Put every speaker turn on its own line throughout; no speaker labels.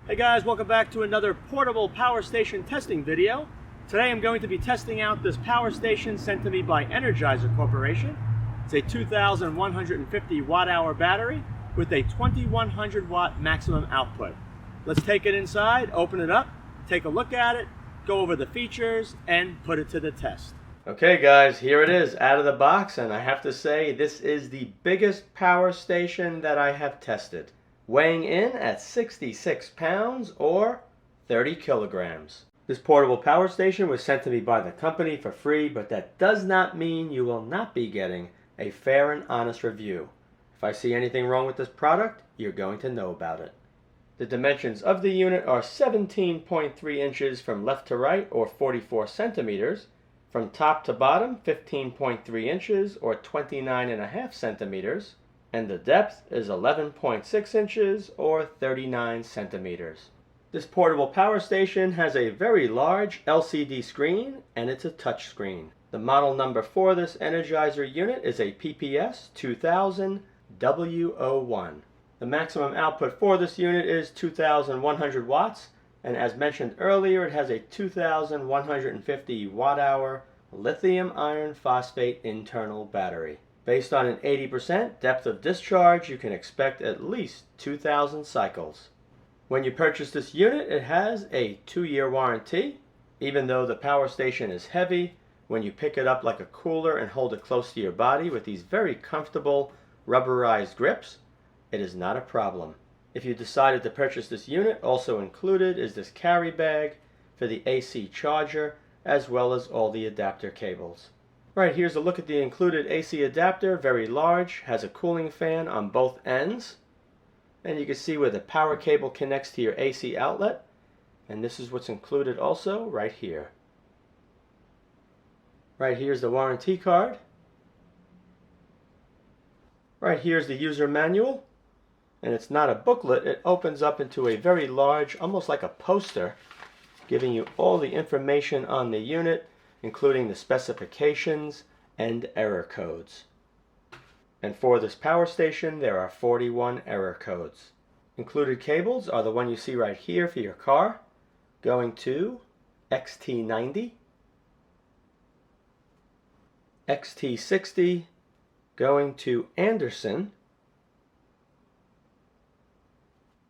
Hey guys, welcome back to another portable power station testing video. Today I'm going to be testing out this power station sent to me by Energizer Corporation. It's a 2,150 watt-hour battery with a 2,100 watt maximum output. Let's take it inside, open it up, take a look at it, go over the features, and put it to the test. Okay guys, here it is out of the box, and I have to say this is the biggest power station that I have tested, weighing in at 66 pounds or 30 kilograms. This portable power station was sent to me by the company for free, but that does not mean you will not be getting a fair and honest review. If I see anything wrong with this product, you're going to know about it. The dimensions of the unit are 17.3 inches from left to right, or 44 centimeters. From top to bottom, 15.3 inches, or 29.5 centimeters. And the depth is 11.6 inches, or 39 centimeters. This portable power station has a very large LCD screen, and it's a touch screen. The model number for this Energizer unit is a PPS 2000 W01. The maximum output for this unit is 2,100 watts, and as mentioned earlier, it has a 2,150 watt-hour lithium iron phosphate internal battery. Based on an 80% depth of discharge, you can expect at least 2,000 cycles. When you purchase this unit, it has a 2-year warranty. Even though the power station is heavy, when you pick it up like a cooler and hold it close to your body with these very comfortable rubberized grips, it is not a problem. If you decided to purchase this unit, also included is this carry bag for the AC charger, as well as all the adapter cables. Right, here's a look at the included AC adapter, very large, has a cooling fan on both ends. And you can see where the power cable connects to your AC outlet. And this is what's included also right here. Right here's the warranty card. Right here's the user manual. And it's not a booklet, it opens up into a very large, almost like a poster, giving you all the information on the unit, including the specifications and error codes. And for this power station, there are 41 error codes. Included cables are the one you see right here for your car, going to XT90, XT60, going to Anderson,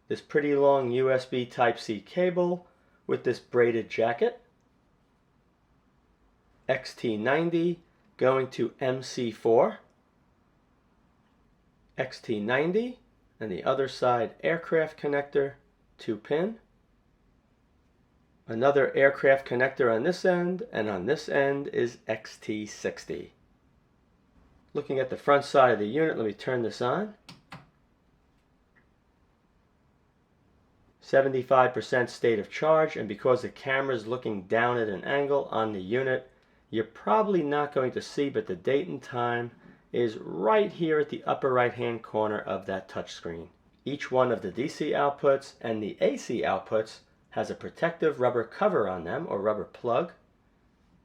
this pretty long USB Type-C cable with this braided jacket, XT90 going to MC4, XT90, and the other side aircraft connector, 2-pin, another aircraft connector on this end, and on this end is XT60. Looking at the front side of the unit, let me turn this on. 75% state of charge, and because the camera is looking down at an angle on the unit, you're probably not going to see, but the date and time is right here at the upper right hand corner of that touchscreen. Each one of the DC outputs and the AC outputs has a protective rubber cover on them, or rubber plug.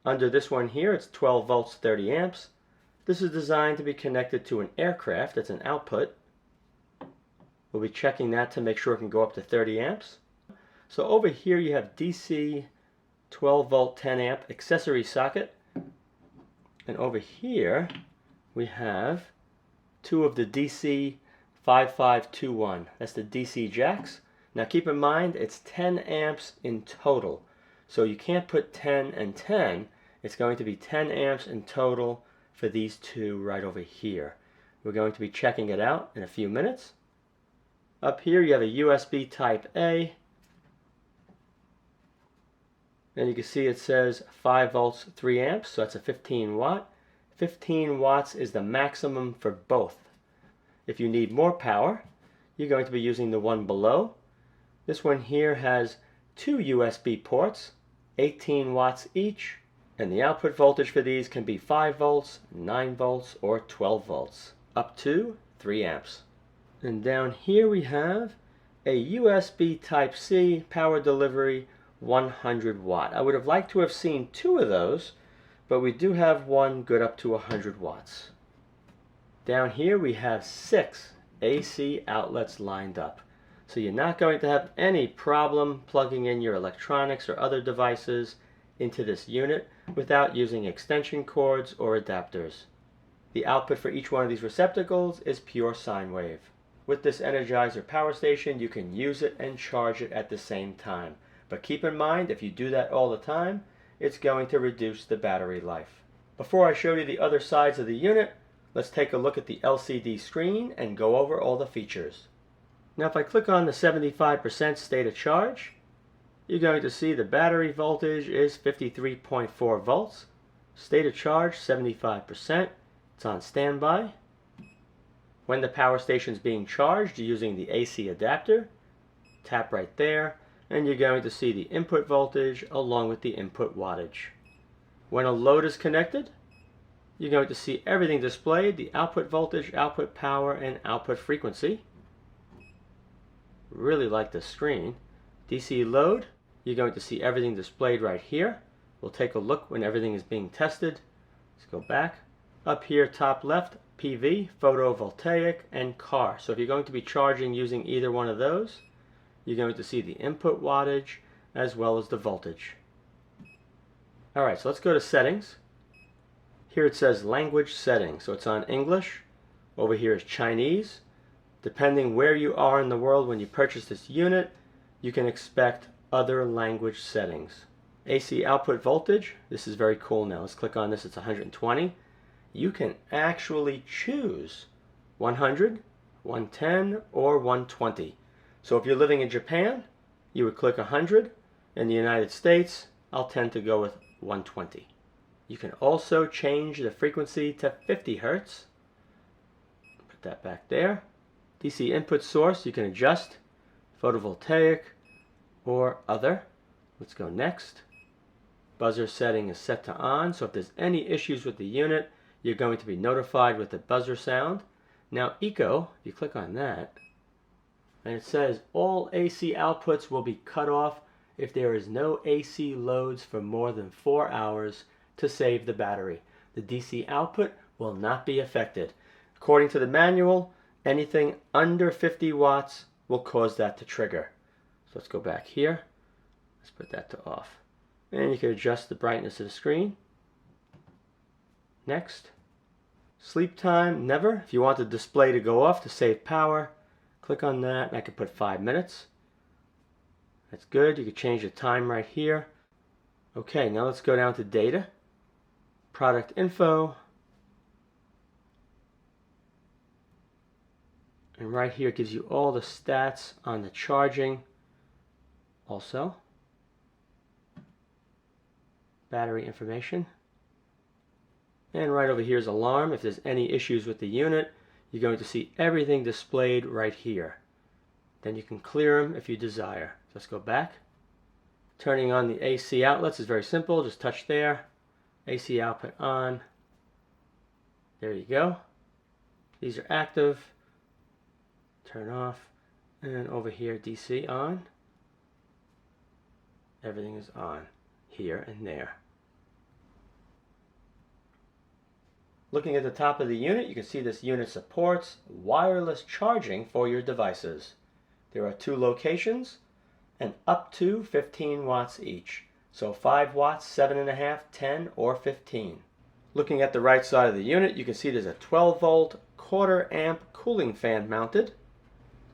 Under this one here, it's 12 volts 30 amps. This is designed to be connected to an aircraft. It's an output. We'll be checking that to make sure it can go up to 30 amps. So over here you have DC 12 volt 10 amp accessory socket. And over here we have two of the DC 5521. That's the DC jacks. Now keep in mind it's 10 amps in total. So you can't put 10 and 10. It's going to be 10 amps in total for these two right over here. We're going to be checking it out in a few minutes. Up here you have a USB Type A, and you can see it says 5 volts 3 amps, so that's a 15 watt. 15 watts is the maximum for both. If you need more power, you're going to be using the one below. This one here has two USB ports, 18 watts each, and the output voltage for these can be 5 volts, 9 volts, or 12 volts, up to 3 amps. And down here we have a USB Type-C power delivery 100 watt. I would have liked to have seen two of those, but we do have one good up to 100 watts. Down here we have 6 AC outlets lined up. So you're not going to have any problem plugging in your electronics or other devices into this unit without using extension cords or adapters. The output for each one of these receptacles is pure sine wave. With this Energizer power station, you can use it and charge it at the same time. But keep in mind, if you do that all the time, it's going to reduce the battery life. Before I show you the other sides of the unit, let's take a look at the LCD screen and go over all the features. Now if I click on the 75% state of charge, you're going to see the battery voltage is 53.4 volts. State of charge 75%. It's on standby. When the power station is being charged, you're using the AC adapter. Tap right there, and you're going to see the input voltage along with the input wattage. When a load is connected, you're going to see everything displayed, the output voltage, output power, and output frequency. Really like the screen. DC load, you're going to see everything displayed right here. We'll take a look when everything is being tested. Let's go back. Up here, top left, PV, photovoltaic, and car. So if you're going to be charging using either one of those, you're going to see the input wattage as well as the voltage. Alright, so let's go to settings. Here it says language settings, so it's on English. Over here is Chinese. Depending where you are in the world when you purchase this unit, you can expect other language settings. AC output voltage, this is very cool now. Let's click on this, it's 120. You can actually choose 100, 110, or 120. So if you're living in Japan, you would click 100. In the United States, I'll tend to go with 120. You can also change the frequency to 50 Hertz. Put that back there. DC input source, you can adjust. Photovoltaic or other. Let's go next. Buzzer setting is set to on, so if there's any issues with the unit, you're going to be notified with the buzzer sound. Now Eco, if you click on that, and it says all AC outputs will be cut off if there is no AC loads for more than 4 hours to save the battery. The DC output will not be affected. According to the manual, anything under 50 watts will cause that to trigger. So let's go back here. Let's put that to off. And you can adjust the brightness of the screen. Next. Sleep time, never. If you want the display to go off to save power, click on that and I can put 5 minutes. That's good. You can change the time right here. Okay, now let's go down to data. Product info. And right here it gives you all the stats on the charging. Also, battery information. And right over here is alarm. If there's any issues with the unit, you're going to see everything displayed right here. Then you can clear them if you desire. So let's go back. Turning on the AC outlets is very simple. Just touch there. AC output on. There you go. These are active. Turn off. And over here, DC on. Everything is on here and there. Looking at the top of the unit, you can see this unit supports wireless charging for your devices. There are 2 locations and up to 15 watts each. So 5 watts, 7.5, 10, or 15. Looking at the right side of the unit, you can see there's a 12 volt, quarter amp cooling fan mounted.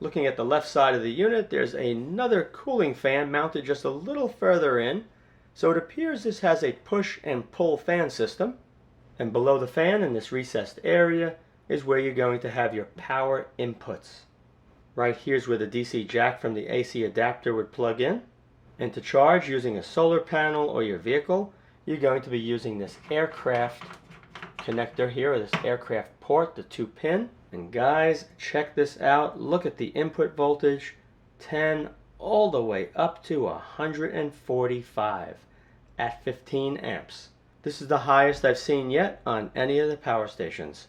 Looking at the left side of the unit, there's another cooling fan mounted just a little further in. So it appears this has a push and pull fan system. And below the fan in this recessed area is where you're going to have your power inputs. Right here's where the DC jack from the AC adapter would plug in. And to charge using a solar panel or your vehicle, you're going to be using this aircraft connector here, or this aircraft port, the 2-pin. And guys, check this out. Look at the input voltage, 10 all the way up to 145 at 15 amps. This is the highest I've seen yet on any of the power stations.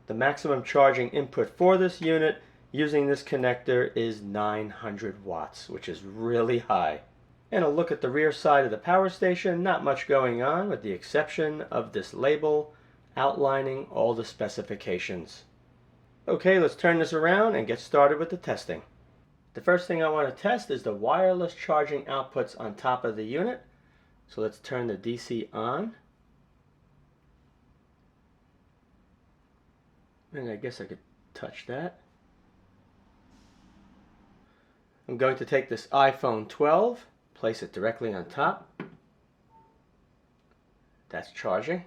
The maximum charging input for this unit using this connector is 900 watts, which is really high. And a look at the rear side of the power station, not much going on with the exception of this label outlining all the specifications. Okay, let's turn this around and get started with the testing. The first thing I want to test is the wireless charging outputs on top of the unit. So let's turn the DC on. And I guess I could touch that. I'm going to take this iPhone 12, place it directly on top. That's charging.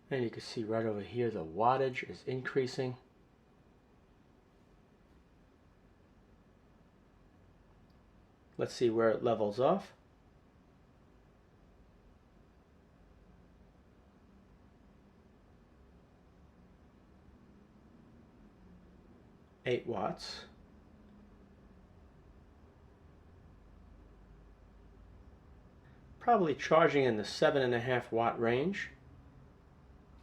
And you can see right over here the wattage is increasing. Let's see where it levels off. $8. Probably charging in the 7.5 watt range.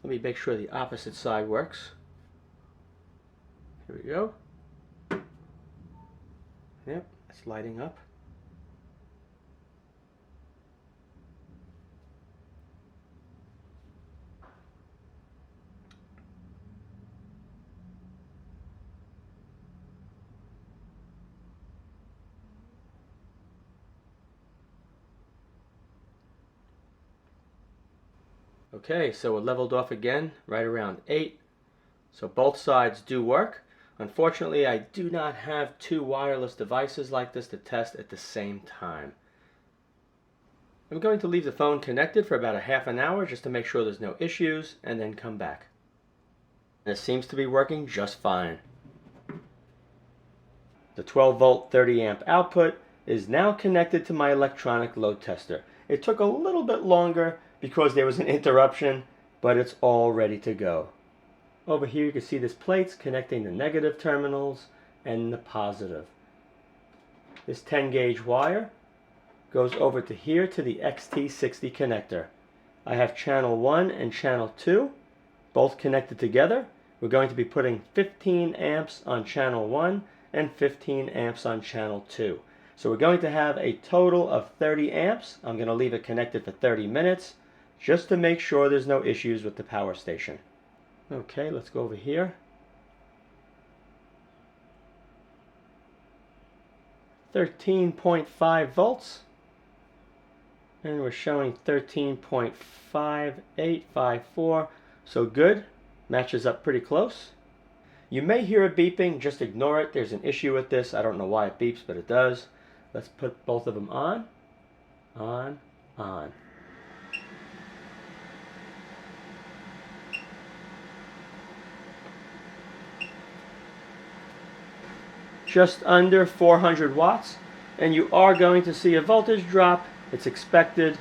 Let me make sure the opposite side works. Here we go. Yep, it's lighting up. Okay, so it leveled off again, right around 8. So both sides do work. Unfortunately, I do not have two wireless devices like this to test at the same time. I'm going to leave the phone connected for about a half an hour just to make sure there's no issues, and then come back. And it seems to be working just fine. The 12 volt 30 amp output is now connected to my electronic load tester. It took a little bit longer because there was an interruption, but it's all ready to go. Over here you can see this plate's connecting the negative terminals and the positive. This 10 gauge wire goes over to here to the XT60 connector. I have channel 1 and channel 2 both connected together. We're going to be putting 15 amps on channel 1 and 15 amps on channel 2. So we're going to have a total of 30 amps. I'm going to leave it connected for 30 minutes just to make sure there's no issues with the power station. Okay, let's go over here. 13.5 volts. And we're showing 13.5854. So good. Matches up pretty close. You may hear it beeping. Just ignore it. There's an issue with this. I don't know why it beeps, but it does. Let's put both of them on. On. Just under 400 watts, and you are going to see a voltage drop. It's expected.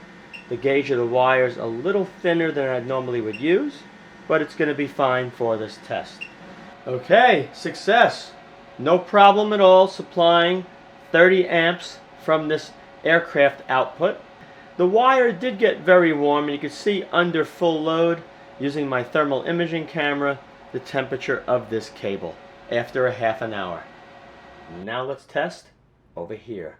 The gauge of the wire is a little thinner than I normally would use, but it's going to be fine for this test. Okay, success. No problem at all supplying 30 amps from this aircraft output. The wire did get very warm, and you can see under full load, using my thermal imaging camera, the temperature of this cable after a half an hour. Now let's test over here.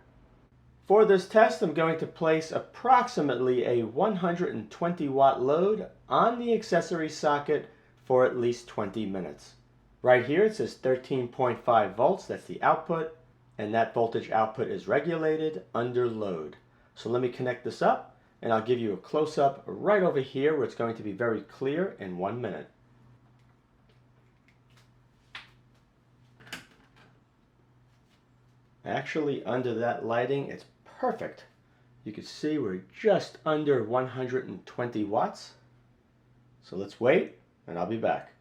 For this test, I'm going to place approximately a 120 watt load on the accessory socket for at least 20 minutes. Right here it says 13.5 volts, that's the output, and that voltage output is regulated under load. So let me connect this up, and I'll give you a close-up right over here where it's going to be very clear in 1 minute. Actually, under that lighting, it's perfect. You can see we're just under 120 watts. So let's wait, and I'll be back.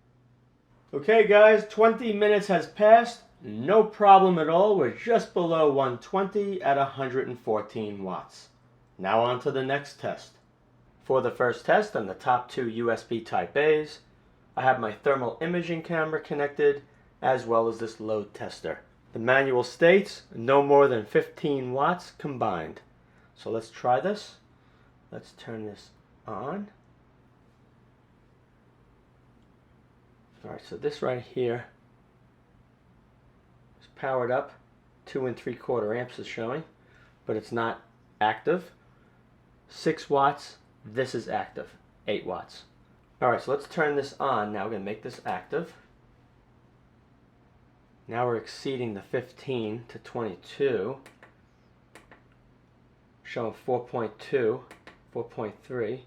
Okay guys, 20 minutes has passed. No problem at all. We're just below 120 at 114 watts. Now on to the next test. For the first test on the top two USB Type A's, I have my thermal imaging camera connected, as well as this load tester. The manual states no more than 15 watts combined. So let's try this. Let's turn this on. Alright, so this right here is powered up. 2 3/4 amps is showing, but it's not active. 6 watts, this is active. 8 watts. Alright, so let's turn this on. Now we're going to make this active. Now we're exceeding the 15 to 22. Showing 4.2, 4.3.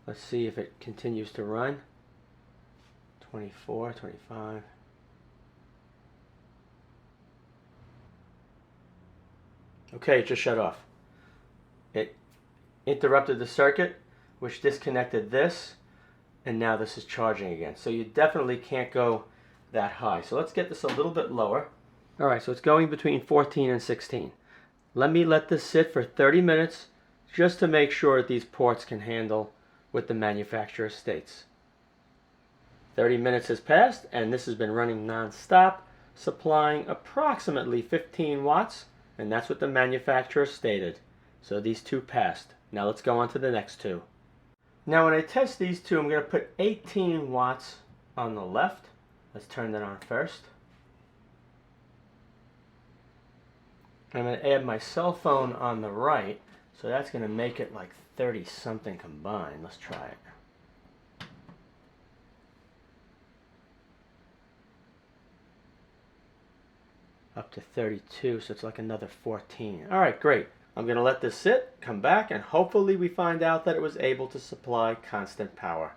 Let's see if it continues to run. 24, 25. Okay, it just shut off. It interrupted the circuit, which disconnected this, and now this is charging again. So you definitely can't go that high. So let's get this a little bit lower. Alright, so it's going between 14 and 16. Let this sit for 30 minutes just to make sure that these ports can handle what the manufacturer states. 30 minutes has passed, and this has been running non-stop, supplying approximately 15 watts, and that's what the manufacturer stated. So these two passed. Now let's go on to the next two. Now when I test these two, I'm going to put 18 watts on the left. Let's turn that on first. I'm going to add my cell phone on the right, so that's going to make it like 30 something combined. Let's try it. Up to 32, so it's like another 14. Alright, great. I'm going to let this sit, come back, and hopefully we find out that it was able to supply constant power.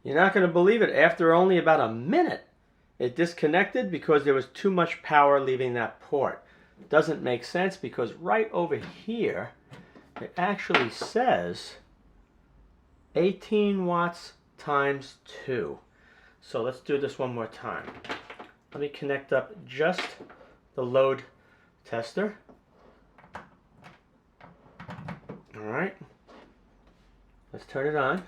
You're not going to believe it, after only about a minute, it disconnected because there was too much power leaving that port. Doesn't make sense because right over here, it actually says 18 watts times 2. So let's do this one more time. Let me connect up just the load tester. Alright, let's turn it on.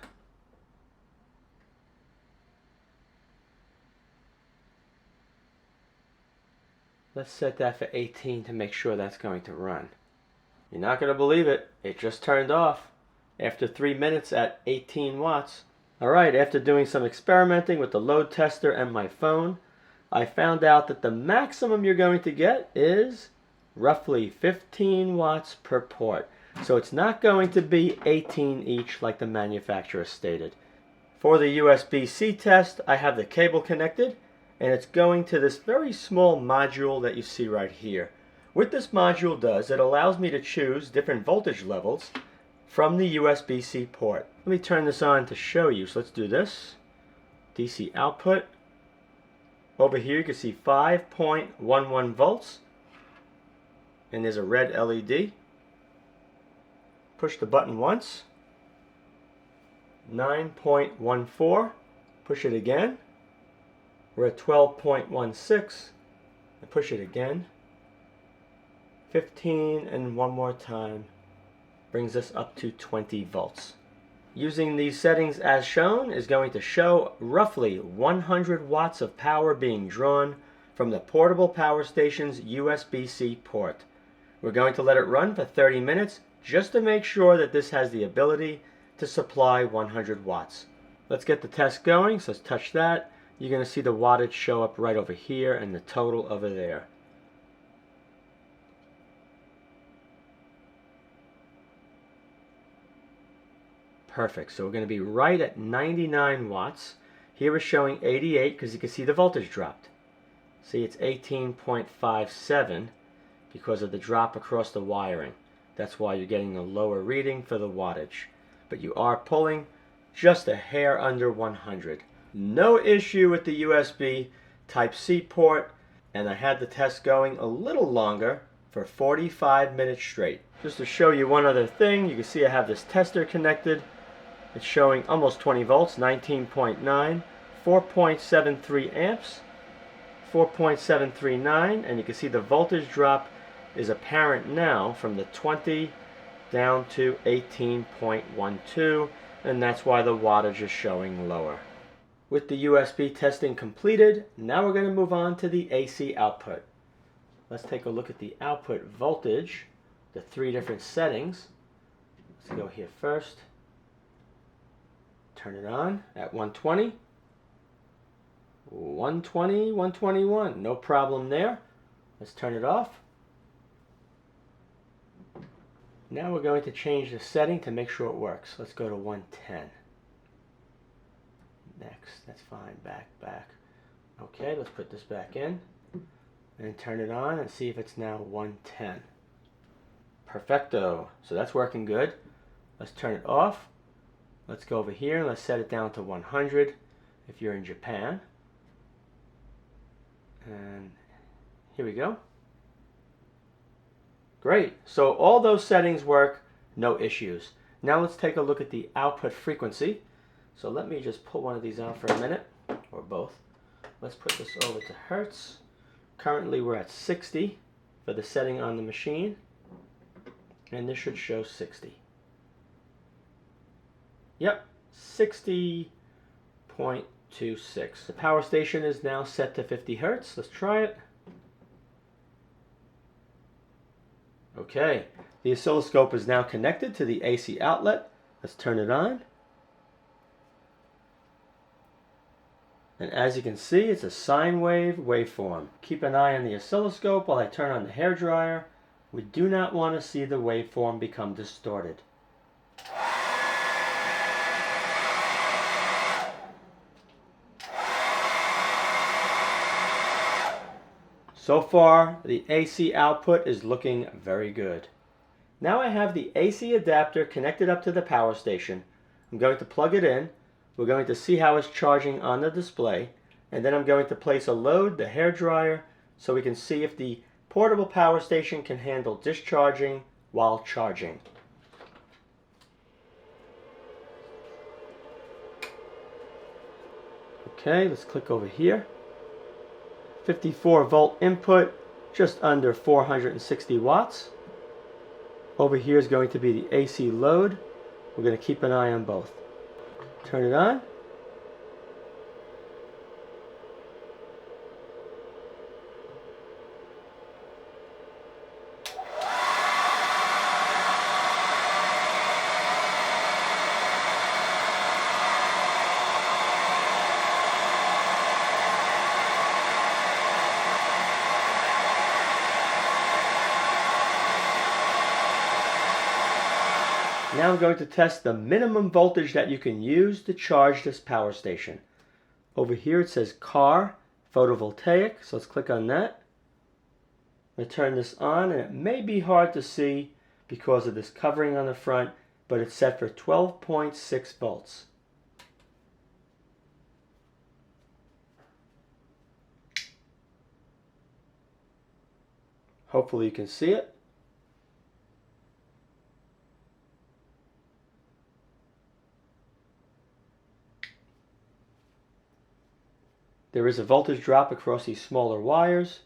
Let's set that for 18 to make sure that's going to run. You're not going to believe it. It just turned off after 3 minutes at 18 watts. Alright, after doing some experimenting with the load tester and my phone, I found out that the maximum you're going to get is roughly 15 watts per port. So it's not going to be 18 each like the manufacturer stated. For the USB-C test, I have the cable connected, and it's going to this very small module that you see right here. What this module does, it allows me to choose different voltage levels from the USB-C port. Let me turn this on to show you. So let's do this. DC output. Over here you can see 5.11 volts, and there's a red LED. Push the button once. 9.14. Push it again. We're at 12.16. I push it again. 15, and one more time. Brings us up to 20 volts. Using these settings as shown is going to show roughly 100 watts of power being drawn from the portable power station's USB-C port. We're going to let it run for 30 minutes just to make sure that this has the ability to supply 100 watts. Let's get the test going, so let's touch that. You're going to see the wattage show up right over here and the total over there. Perfect. So we're going to be right at 99 watts. Here we're showing 88 because you can see the voltage dropped. See, it's 18.57 because of the drop across the wiring. That's why you're getting the lower reading for the wattage. But you are pulling just a hair under 100. No issue with the USB Type-C port, and I had the test going a little longer for 45 minutes straight. Just to show you one other thing, you can see I have this tester connected. It's showing almost 20 volts, 19.9, 4.73 amps, 4.739, and you can see the voltage drop is apparent now from the 20 down to 18.12, and that's why the wattage is showing lower. With the USB testing completed, now we're going to move on to the AC output. Let's take a look at the output voltage, the 3 different settings. Let's go here first. Turn it on at 120, 120, 121. No problem there. Let's turn it off. Now we're going to change the setting to make sure it works. Let's go to 110. Next, that's fine, back. Okay, let's put this back in and turn it on and see if it's now 110. Perfecto, so that's working good. Let's turn it off. Let's go over here and let's set it down to 100 if you're in Japan. And here we go. Great, so all those settings work, no issues. Now let's take a look at the output frequency. So let me just pull one of these out for a minute, or both. Let's put this over to Hertz. Currently we're at 60 for the setting on the machine, and this should show 60. Yep, 60.26. The power station is now set to 50 Hertz. Let's try it. Okay, the oscilloscope is now connected to the AC outlet. Let's turn it on. And as you can see, it's a sine wave waveform. Keep an eye on the oscilloscope while I turn on the hairdryer. We do not want to see the waveform become distorted. So far, the AC output is looking very good. Now I have the AC adapter connected up to the power station. I'm going to plug it in. We're going to see how it's charging on the display. And then I'm going to place a load, the hairdryer, so we can see if the portable power station can handle discharging while charging. Okay, let's click over here. 54 volt input, just under 460 watts. Over here is going to be the AC load. We're going to keep an eye on both. Turn it on. Now I'm going to test the minimum voltage that you can use to charge this power station. Over here it says car photovoltaic, so let's click on that. I'm going to turn this on, and it may be hard to see because of this covering on the front, but it's set for 12.6 volts. Hopefully you can see it. There is a voltage drop across these smaller wires.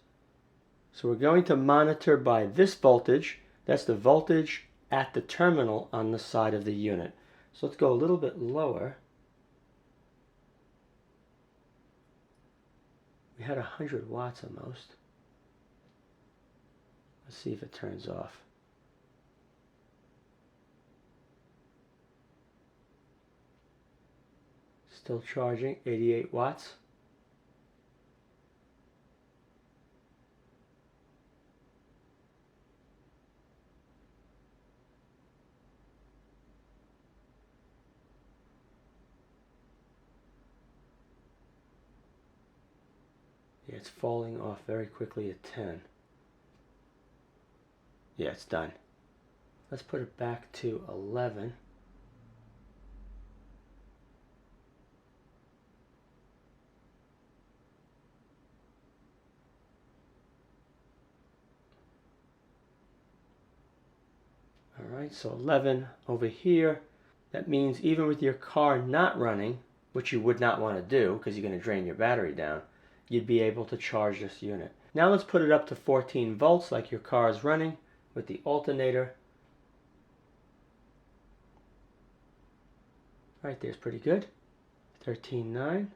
So we're going to monitor by this voltage. That's the voltage at the terminal on the side of the unit. So let's go a little bit lower. We had 100 watts almost. Let's see if it turns off. Still charging, 88 watts. Yeah, it's falling off very quickly at 10. Yeah, it's done. Let's put it back to 11. Alright, so 11 over here. That means even with your car not running, which you would not want to do because you're going to drain your battery down, you'd be able to charge this unit. Now let's put it up to 14 volts like your car is running with the alternator. Right there's pretty good. 13.9,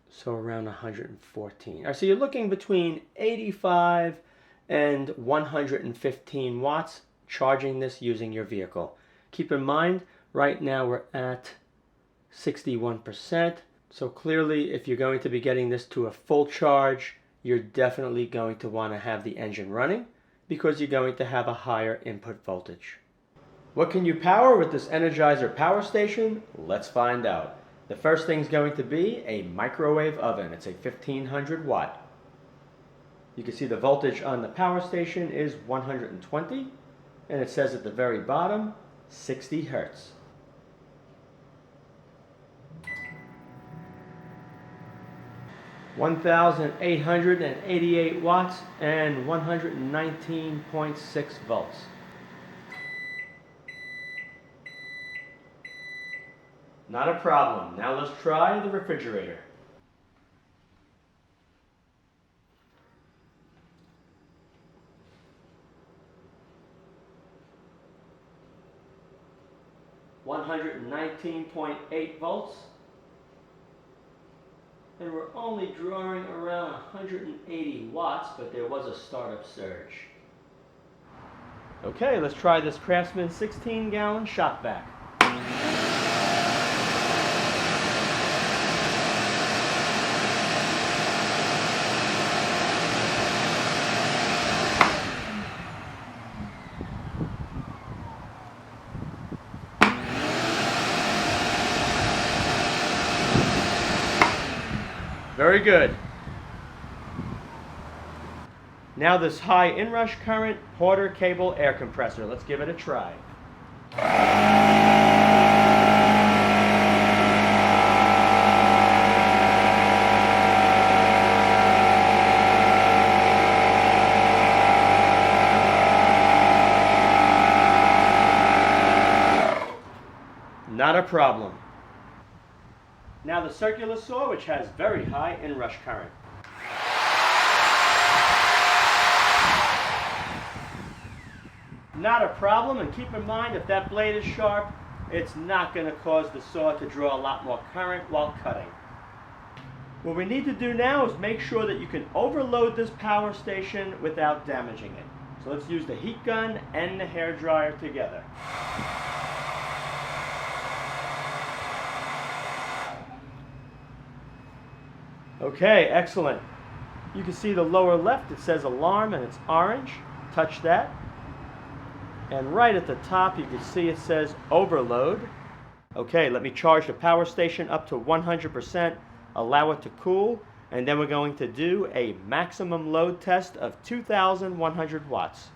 so around 114. All right, so you're looking between 85 and 115 watts charging this using your vehicle. Keep in mind, right now we're at 61%. So clearly, if you're going to be getting this to a full charge, you're definitely going to want to have the engine running because you're going to have a higher input voltage. What can you power with this Energizer power station? Let's find out. The first thing's going to be a microwave oven. It's a 1500 watt. You can see the voltage on the power station is 120, and it says at the very bottom, 60 hertz. (1,888 watts) and 119.6 volts. Not a problem. Now let's try the refrigerator. (119.8 volts). And we're only drawing around 180 watts, but there was a startup surge. Okay, let's try this Craftsman 16-gallon shop vac. Very good. Now this high inrush current Porter cable air compressor. Let's give it a try. Not a problem. Now the circular saw, which has very high inrush current. Not a problem, and keep in mind if that blade is sharp, it's not going to cause the saw to draw a lot more current while cutting. What we need to do now is make sure that you can overload this power station without damaging it. So let's use the heat gun and the hair dryer together. Okay, excellent. You can see the lower left, it says alarm and it's orange. Touch that. And right at the top, you can see it says overload. Okay, let me charge the power station up to 100%, allow it to cool, and then we're going to do a maximum load test of 2,100 watts.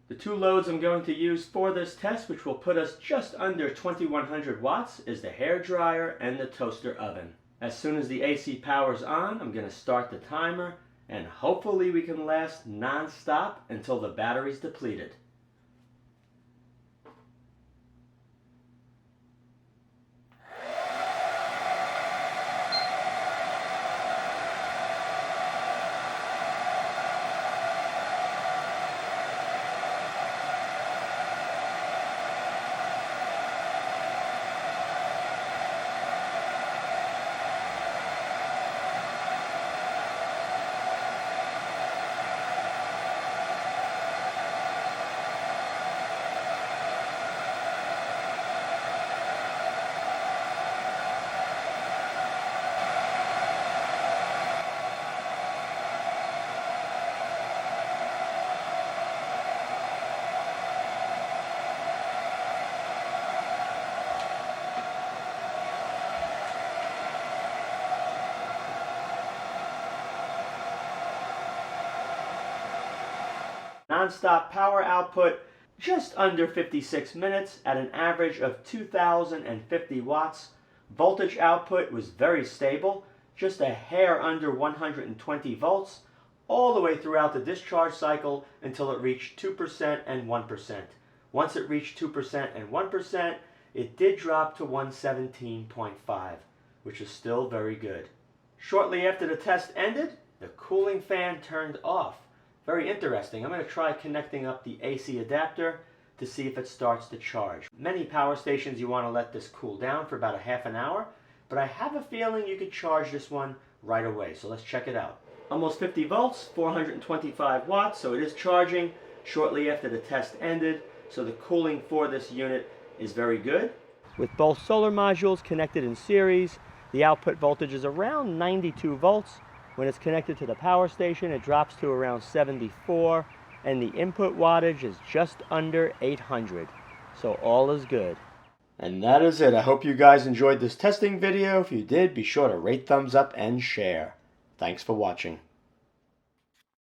The two loads I'm going to use for this test, which will put us just under 2,100 watts, is the hair dryer and the toaster oven. As soon as the AC power's on, I'm going to start the timer, and hopefully we can last non-stop until the battery's depleted. Non-stop power output just under 56 minutes at an average of 2,050 watts. Voltage output was very stable, just a hair under 120 volts, all the way throughout the discharge cycle until it reached 2% and 1%. Once it reached 2% and 1%, it did drop to 117.5, which is still very good. Shortly after the test ended, the cooling fan turned off. Very interesting. I'm going to try connecting up the AC adapter to see if it starts to charge. Many power stations you want to let this cool down for about a half an hour, but I have a feeling you could charge this one right away. So let's check it out. Almost 50 volts, 425 watts, so it is charging shortly after the test ended. So the cooling for this unit is very good. With both solar modules connected in series, the output voltage is around 92 volts. When it's connected to the power station, it drops to around 74, and the input wattage is just under 800. So all is good. And that is it. I hope you guys enjoyed this testing video. If you did, be sure to rate, thumbs up, and share. Thanks for watching.